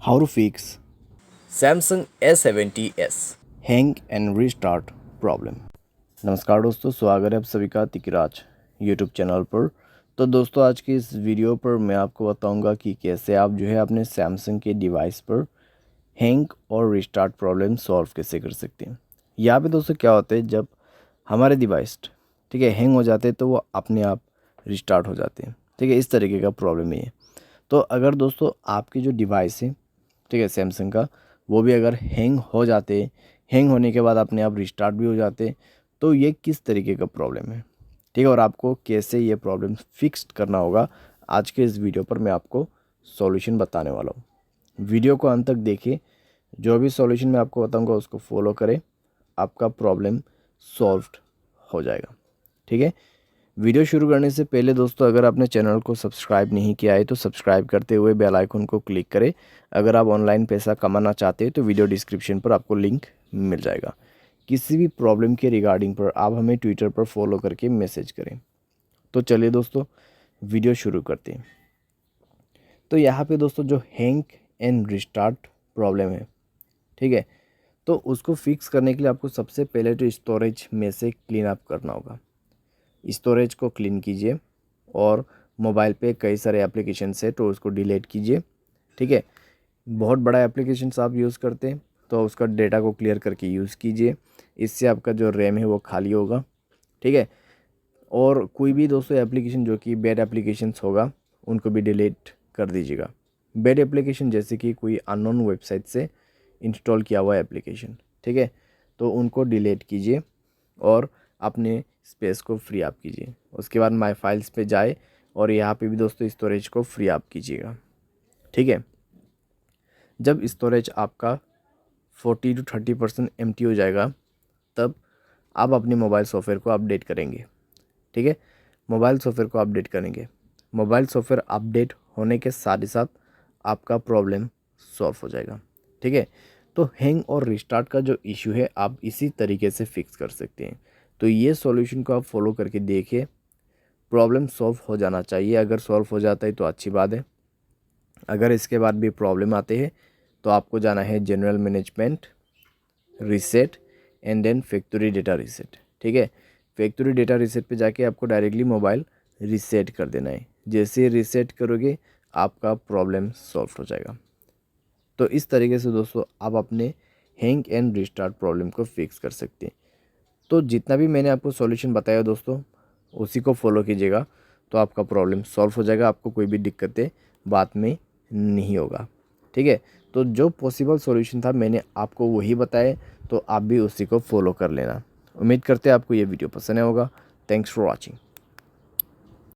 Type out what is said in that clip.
How to fix Samsung A70s। Hang and restart problem. नमस्कार दोस्तों, स्वागत है आप सभी का तिकराज यूट्यूब चैनल पर। तो दोस्तों, आज की इस वीडियो पर मैं आपको बताऊंगा कि कैसे आप जो है अपने सैमसंग के डिवाइस पर हैंग और रीस्टार्ट प्रॉब्लम सॉल्व कैसे कर सकते हैं। यहाँ पे दोस्तों क्या होता है, जब हमारे डिवाइस ठीक है हैंग हो जाते हैं तो वो अपने आप रिस्टार्ट हो जाते हैं। ठीक है, इस तरीके का प्रॉब्लम है ये। तो अगर दोस्तों आपकी जो डिवाइस है, ठीक है सैमसंग का, वो भी अगर हैंग हो जाते, हैंग होने के बाद अपने आप रिस्टार्ट भी हो जाते, तो ये किस तरीके का प्रॉब्लम है, ठीक है, और आपको कैसे ये प्रॉब्लम फिक्स करना होगा, आज के इस वीडियो पर मैं आपको सॉल्यूशन बताने वाला हूँ। वीडियो को अंत तक देखिए, जो भी सॉल्यूशन मैं आपको बताऊँगा उसको फॉलो करें, आपका प्रॉब्लम सॉल्व हो जाएगा। ठीक है, वीडियो शुरू करने से पहले दोस्तों, अगर आपने चैनल को सब्सक्राइब नहीं किया है तो सब्सक्राइब करते हुए बेल आइकन को क्लिक करें। अगर आप ऑनलाइन पैसा कमाना चाहते हैं तो वीडियो डिस्क्रिप्शन पर आपको लिंक मिल जाएगा। किसी भी प्रॉब्लम के रिगार्डिंग पर आप हमें ट्विटर पर फॉलो करके मैसेज करें। तो चलिए दोस्तों, वीडियो शुरू करते हैं। तो यहाँ पे दोस्तों जो हैंग एंड रिस्टार्ट प्रॉब्लम है, ठीक है, तो उसको फिक्स करने के लिए आपको सबसे पहले तो स्टोरेज में से क्लीन अप करना होगा। स्टोरेज को क्लीन कीजिए और मोबाइल पे कई सारे एप्लीकेशंस है तो उसको डिलीट कीजिए। ठीक है, बहुत बड़ा एप्लीकेशंस आप यूज़ करते हैं तो उसका डेटा को क्लियर करके यूज़ कीजिए। इससे आपका जो रैम है वो खाली होगा। ठीक है, और कोई भी दोस्तों एप्लीकेशन जो कि बैड एप्लीकेशंस होगा उनको भी डिलीट कर दीजिएगा। बैड एप्लीकेशन जैसे कि कोई अननोन वेबसाइट से इंस्टॉल किया हुआ एप्लीकेशन, ठीक है, तो उनको डिलीट कीजिए और अपने स्पेस को फ्री अप कीजिए। उसके बाद माय फाइल्स पे जाए और यहाँ पे भी दोस्तों स्टोरेज को फ्री अप कीजिएगा। ठीक है, जब स्टोरेज आपका 40 to 30% एम्प्टी हो जाएगा, तब आप अपने मोबाइल सॉफ्टवेयर को अपडेट करेंगे। ठीक है, मोबाइल सॉफ्टवेयर को अपडेट करेंगे। मोबाइल सॉफ्टवेयर अपडेट होने के साथ ही साथ आपका प्रॉब्लम सॉल्व हो जाएगा। ठीक है, तो हैंग और रिस्टार्ट का जो इशू है आप इसी तरीके से फिक्स कर सकते हैं। तो ये सॉल्यूशन को आप फॉलो करके देखिए, प्रॉब्लम सॉल्व हो जाना चाहिए। अगर सॉल्व हो जाता है तो अच्छी बात है। अगर इसके बाद भी प्रॉब्लम आते हैं तो आपको जाना है general management, reset and then factory data reset. ठीक है, फैक्ट्री डेटा रीसेट पे जाके आपको डायरेक्टली मोबाइल रीसेट कर देना है। जैसे रीसेट करोगे आपका प्रॉब्लम सॉल्व हो जाएगा। तो इस तरीके से दोस्तों आप अपने हैंग एंड रिस्टार्ट प्रॉब्लम को फिक्स कर सकते हैं। तो जितना भी मैंने आपको सॉल्यूशन बताया दोस्तों, उसी को फॉलो कीजिएगा तो आपका प्रॉब्लम सॉल्व हो जाएगा। आपको कोई भी दिक्कतें बाद में नहीं होगा। ठीक है, तो जो पॉसिबल सॉल्यूशन था मैंने आपको वही बताया, तो आप भी उसी को फॉलो कर लेना। उम्मीद करते हैं आपको ये वीडियो पसंद आया होगा। Thanks for watching.